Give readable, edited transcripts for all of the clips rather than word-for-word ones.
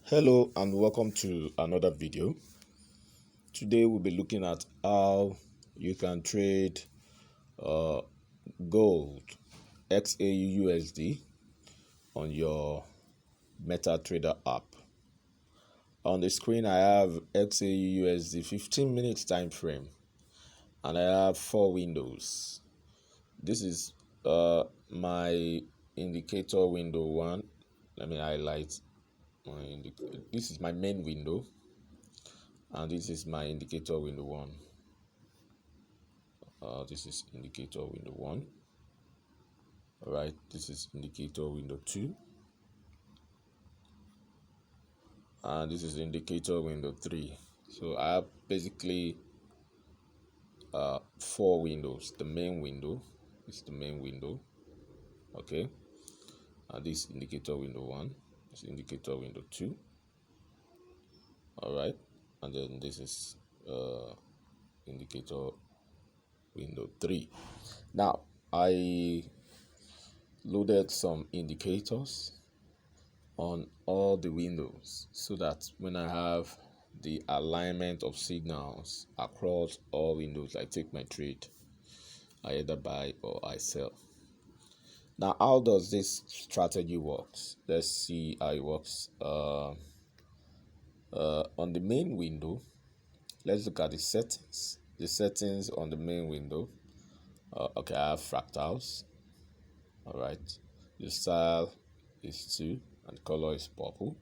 Hello and welcome to another video. Today we'll be looking at how you can trade gold XAUUSD on your MetaTrader app. On the screen I have XAUUSD 15 minutes time frame and I have 4 windows. This is my indicator window 1. Let me highlight my indicator. This is my main window. And this is my indicator window 1. This is indicator window 1. Alright, this is indicator window 2. And this is indicator window 3. So I have basically 4 windows. The main window is the main window. Okay. And this indicator window 1. This indicator window 2. Alright. And then this is indicator window 3. Now I loaded some indicators on all the windows so that when I have the alignment of signals across all windows, I take my trade. I either buy or I sell. Now how does this strategy works? Let's see how it works. On the main window, let's look at the settings. The settings on the main window. Okay, I have fractals. All right, the style is 2 and color is purple.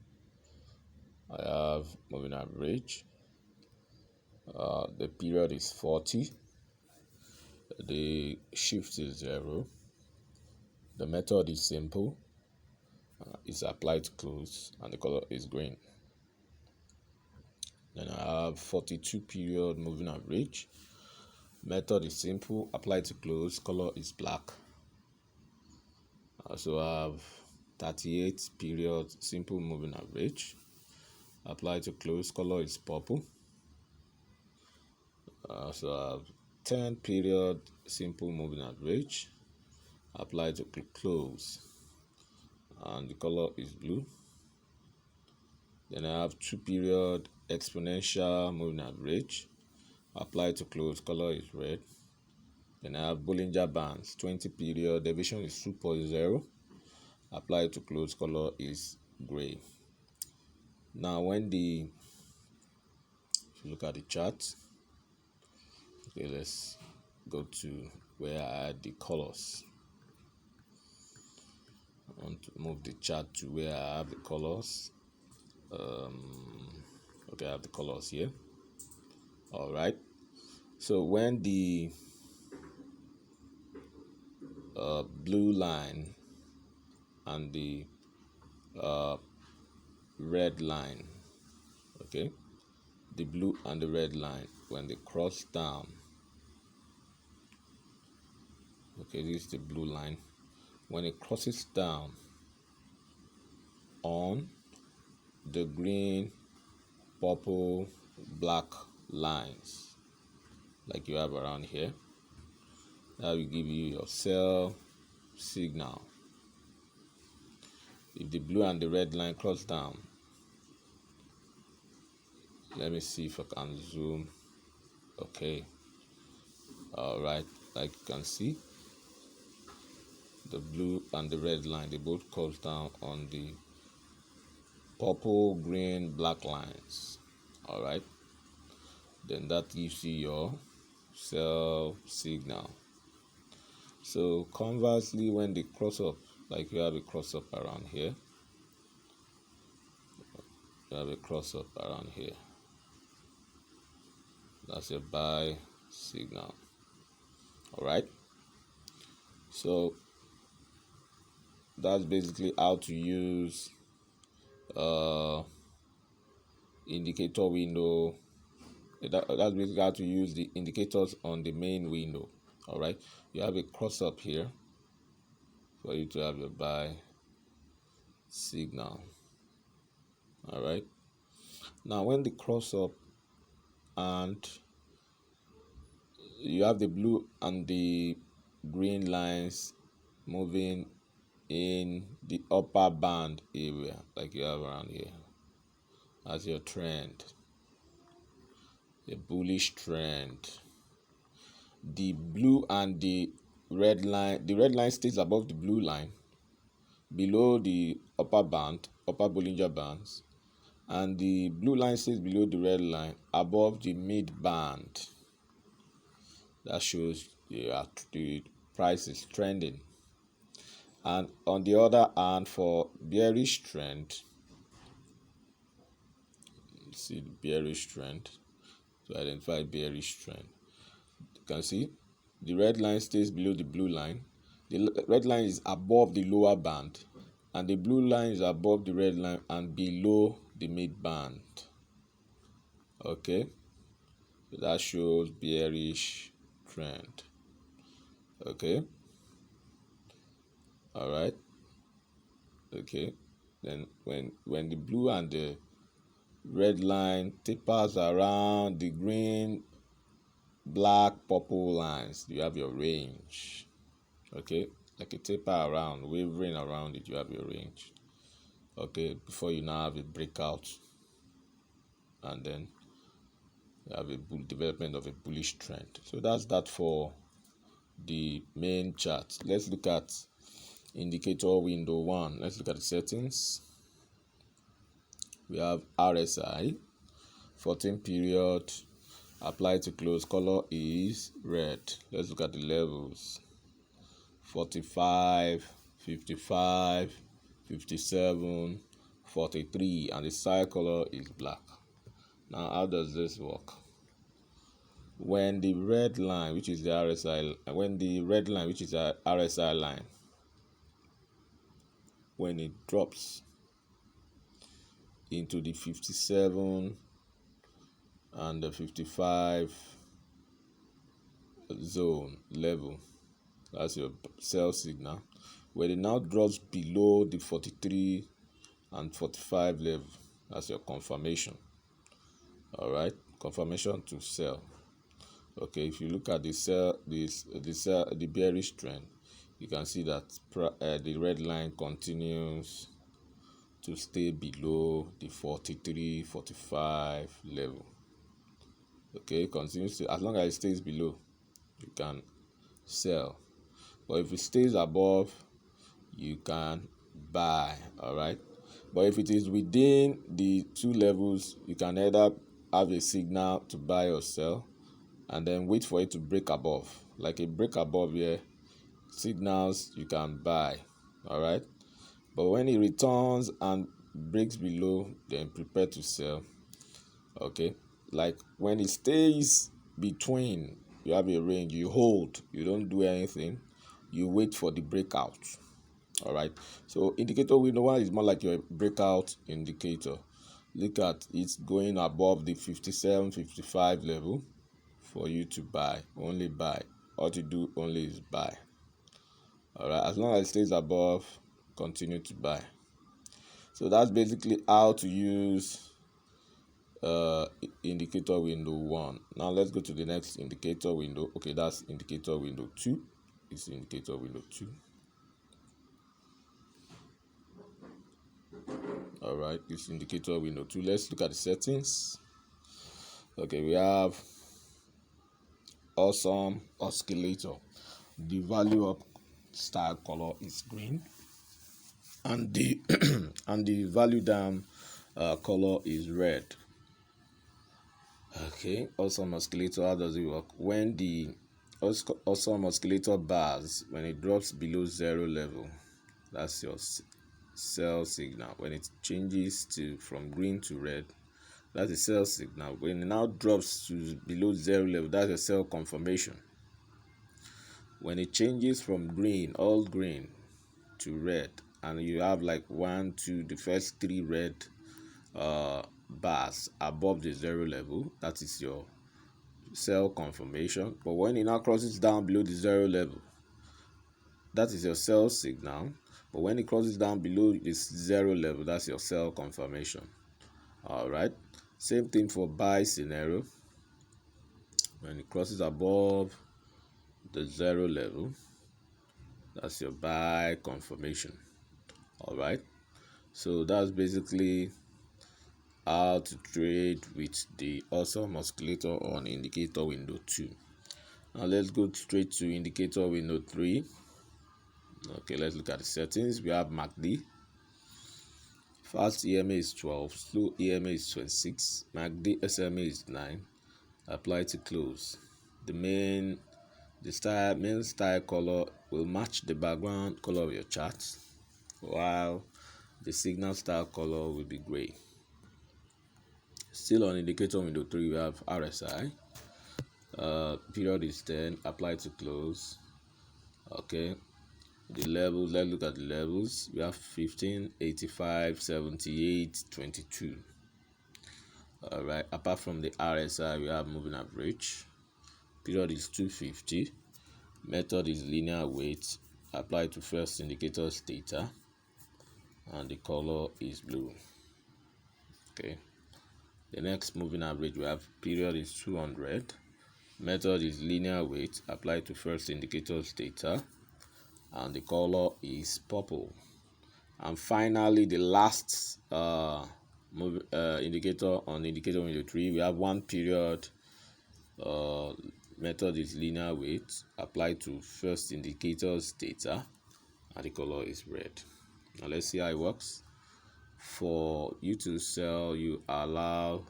I have moving average. The period is 40. The shift is 0. The method is simple. It's applied to close and the color is green. Then I have 42 period moving average. Method is simple. Applied to close, color is black. I also have 38 period simple moving average. Apply to close, color is purple. I also have 10 period simple moving average. Apply to close and the color is blue. Then I have 2 period exponential moving average. Apply to close, color is red. Then I have Bollinger Bands, 20 period, deviation is 2.0. Apply to close, color is gray. Now if you look at the chart, okay, let's go to where I add the colors. I want to move the chart to where I have the colors. Okay, I have the colors here. All right. So when the blue line and the red line, okay, the blue and the red line, when they cross down, okay, this is the blue line. When it crosses down on the green, purple, black lines like you have around here, that will give you your sell signal. If the blue and the red line cross down, let me see if I can zoom. Okay, all right, like you can see, the blue and the red line, they both cross down on the purple, green, black lines. All right, then that gives you your sell signal. So conversely, when they cross up, like you have a cross up around here, you have a cross up around here, that's a buy signal. All right, so that's basically how to use indicator window. That's basically how to use the indicators on the main window. All right, you have a cross up here for you to have your buy signal. All right, now when the cross up and you have the blue and the green lines moving in the upper band area like you have around here, as your trend, a bullish trend. The blue and the red line stays above the blue line, below the upper Bollinger Bands, and the blue line stays below the red line, above the mid band. That shows the price is trending. And on the other hand, for bearish trend, see the bearish trend, to identify bearish trend, you can see the red line stays below the blue line. The red line is above the lower band, and the blue line is above the red line and below the mid band. Okay, so that shows bearish trend. Okay, all right. Okay, then when the blue and the red line tapers around the green, black, purple lines, you have your range. Okay, like a taper around, wavering around it, you have your range. Okay, before you now have a breakout, and then you have a development of a bullish trend. So that's that for the main chart. Let's look at indicator window 1. Let's look at the settings. We have RSI, 14 period, apply to close, color is red. Let's look at the levels. 45, 55, 57, 43, and the side color is black. Now, how does this work? When the red line, which is the RSI, line, when it drops into the 57 and the 55 zone level, that's your sell signal. When it now drops below the 43 and 45 level, that's your confirmation. All right, confirmation to sell. Okay, if you look at the bearish trend, you can see that the red line continues to stay below the 43, 45 level. Okay, continues to, as long as it stays below, you can sell. But if it stays above, you can buy. All right, but if it is within the two levels, you can either have a signal to buy or sell, and then wait for it to break above. Like a break above here, signals you can buy. All right, but when it returns and breaks below, then prepare to sell. Okay, like when it stays between, you have a range, you hold, you don't do anything, you wait for the breakout. All right, so indicator window 1 is more like your breakout indicator. Look at it going above the 57, 55 level for you to buy. Only buy. All to do only is buy. All right, as long as it stays above, continue to buy. So that's basically how to use indicator window 1. Now let's go to the next indicator window. Okay, that's indicator window 2. It's indicator window 2. All right, this indicator window 2. Let's look at the settings. Okay, we have awesome oscillator. The value up style color is green, and the and the value down color is red. Okay, awesome oscillator, how does it work? When the awesome oscillator bars, when it drops below 0 level, that's your sell signal. When it changes from green to red, that's a sell signal. When it now drops to below 0 level, that's a sell confirmation. When it changes from green, all green, to red, and you have like 1, 2, the first 3 red bars above the 0 level, that is your sell confirmation. But when it now crosses down below the 0 level, that is your sell signal. But when it crosses down below this 0 level, that's your sell confirmation. All right, same thing for buy scenario. When it crosses above the 0 level, that's your buy confirmation. All right, so that's basically how to trade with the awesome oscillator on indicator window 2. Now let's go straight to indicator window 3. Okay, let's look at the settings. We have MACD. Fast EMA is 12, slow EMA is 26, MACD SMA is 9. Apply to close. The main style color will match the background color of your chart, while the signal style color will be gray. Still on indicator window 3, we have RSI. Period is 10. Apply to close. Okay, the levels, let's look at the levels. We have 15, 85, 78, 22. All right, apart from the RSI, we have moving average. Period is 250. Method is linear weight. Apply to first indicator's data, and the color is blue. Okay, the next moving average, we have period is 200. Method is linear weight. Apply to first indicator's data, and the color is purple. And finally, the last indicator on indicator window 3, we have 1 period. Method is linear weight. Apply to first indicator's data, and the color is red. Now let's see how it works. For you to sell, you allow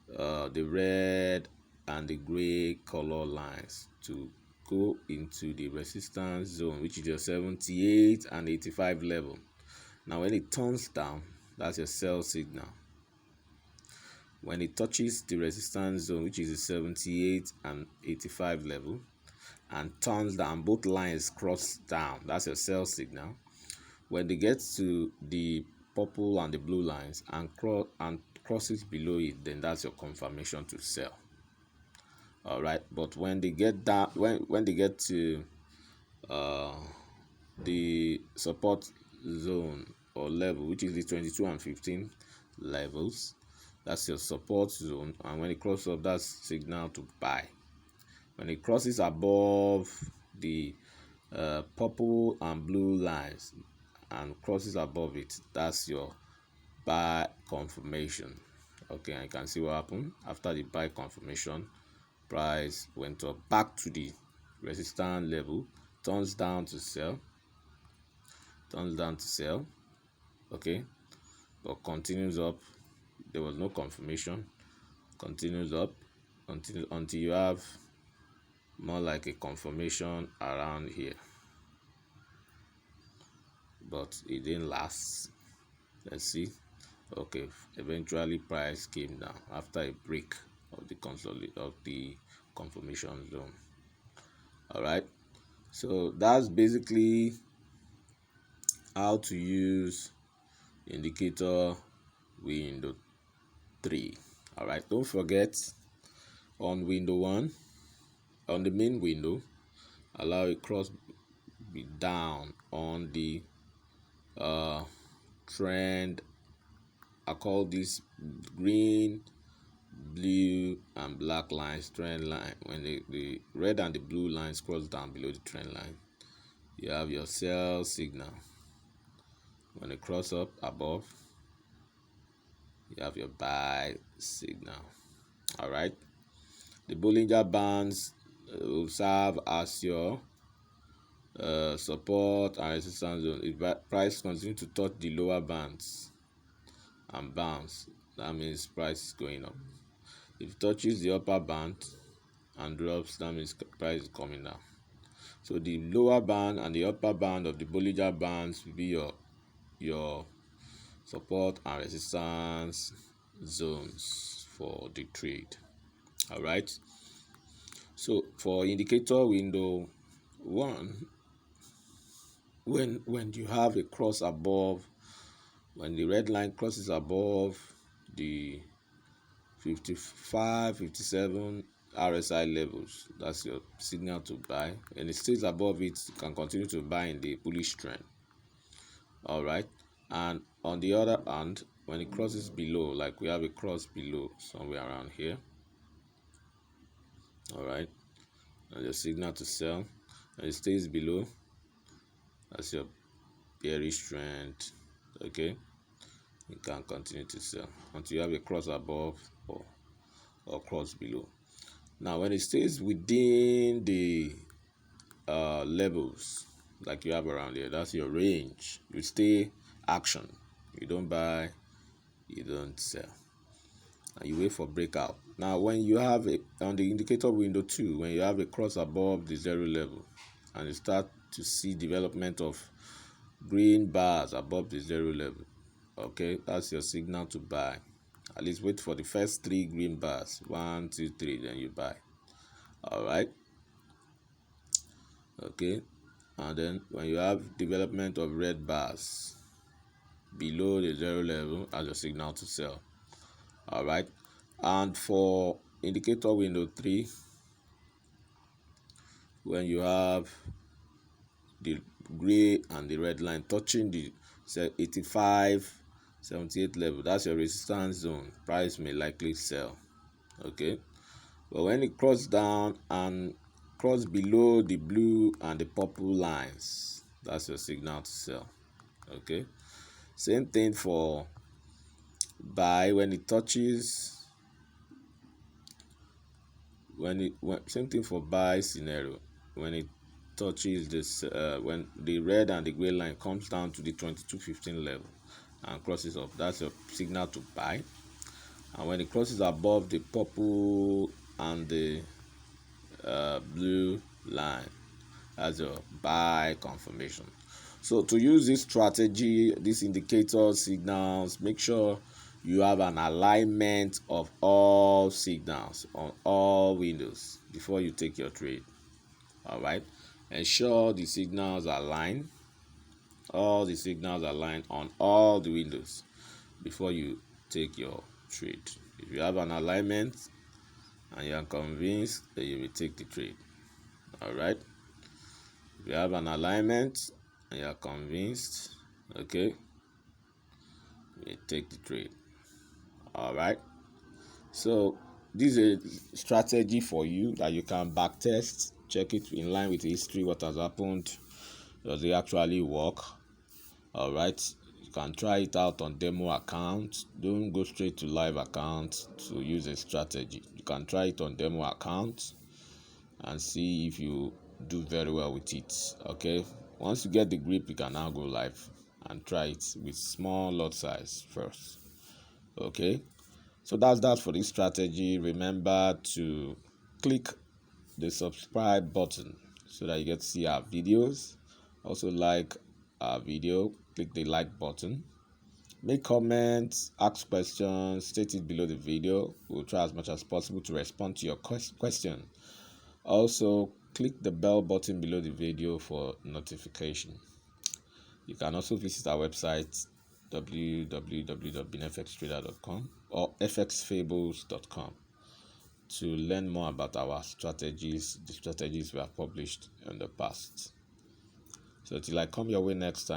the red and the gray color lines to go into the resistance zone, which is your 78 and 85 level. Now when it turns down, that's your sell signal. When it touches the resistance zone, which is the 78 and 85 level, and turns down, both lines cross down, that's your sell signal. When they get to the purple and the blue lines and crosses below it, then that's your confirmation to sell. All right, but when they get down, when they get to the support zone or level, which is the 22 and 15 levels, that's your support zone, and when it crosses up, that's signal to buy. When it crosses above the purple and blue lines and crosses above it, that's your buy confirmation. Okay, I can see what happened after the buy confirmation. Price went up back to the resistance level, turns down to sell, okay, but continues up. There was no confirmation. Continues up until you have more like a confirmation around here, but it didn't last. Let's see. Okay, eventually price came down after a break of the confirmation zone. All right, so that's basically how to use indicator window 3. All right, don't forget, on window 1, on the main window, allow a cross be down on the trend. I call this green, blue and black lines trend line. When the red and the blue lines cross down below the trend line, you have your sell signal. When they cross up above, you have your buy signal. All right, the Bollinger Bands will serve as your support and resistance zone. If price continues to touch the lower bands and bounce, that means price is going up. If it touches the upper band and drops, that means price is coming down. So the lower band and the upper band of the Bollinger Bands will be your support and resistance zones for the trade. All right, so for indicator window 1, when you have a cross above, when the red line crosses above the 55, 57 RSI levels, that's your signal to buy. And it stays above it, you can continue to buy in the bullish trend. All right, and on the other hand, when it crosses below, like we have a cross below somewhere around here, all right, and your signal to sell, and it stays below, that's your bearish trend. Okay, you can continue to sell until you have a cross above or cross below. Now when it stays within the levels like you have around here, that's your range, you stay action. You don't buy, you don't sell, and you wait for breakout. Now when you have on the indicator window 2, when you have a cross above the 0 level and you start to see development of green bars above the 0 level, okay, that's your signal to buy. At least wait for the first 3 green bars, 1 2 3, then you buy. All right, okay. And then when you have development of red bars below the 0 level as your signal to sell. All right, and for indicator window 3, when you have the gray and the red line touching the 85-78 level, that's your resistance zone. Price may likely sell. Okay, but when it crosses down and cross below the blue and the purple lines, that's your signal to sell. Okay, same thing for buy. When it touches, same thing for buy scenario. When it touches this, when the red and the gray line comes down to the 22.15 level and crosses up, that's your signal to buy. And when it crosses above the purple and the blue line, as your buy confirmation. So to use this strategy, these indicator signals, make sure you have an alignment of all signals on all windows before you take your trade. All right, ensure the signals align, all the signals align on all the windows before you take your trade. If you have an alignment and you are convinced, that you will take the trade. All right, if you have an alignment and you are convinced, okay, you take the trade. All right, so this is a strategy for you that you can back test, check it in line with history, what has happened, does it actually work? All right, you can try it out on demo account. Don't go straight to live account to use a strategy. You can try it on demo account and see if you do very well with it. Okay, once you get the grip, you can now go live and try it with small lot size first. Okay, so that's that for this strategy. Remember to click the subscribe button so that you get to see our videos. Also like our video, click the like button, make comments, ask questions, state it below the video. We'll try as much as possible to respond to your question. Also click the bell button below the video for notification. You can also visit our website www.binfxtrader.com or fxfables.com to learn more about our strategies, the strategies we have published in the past. So till I come your way next time.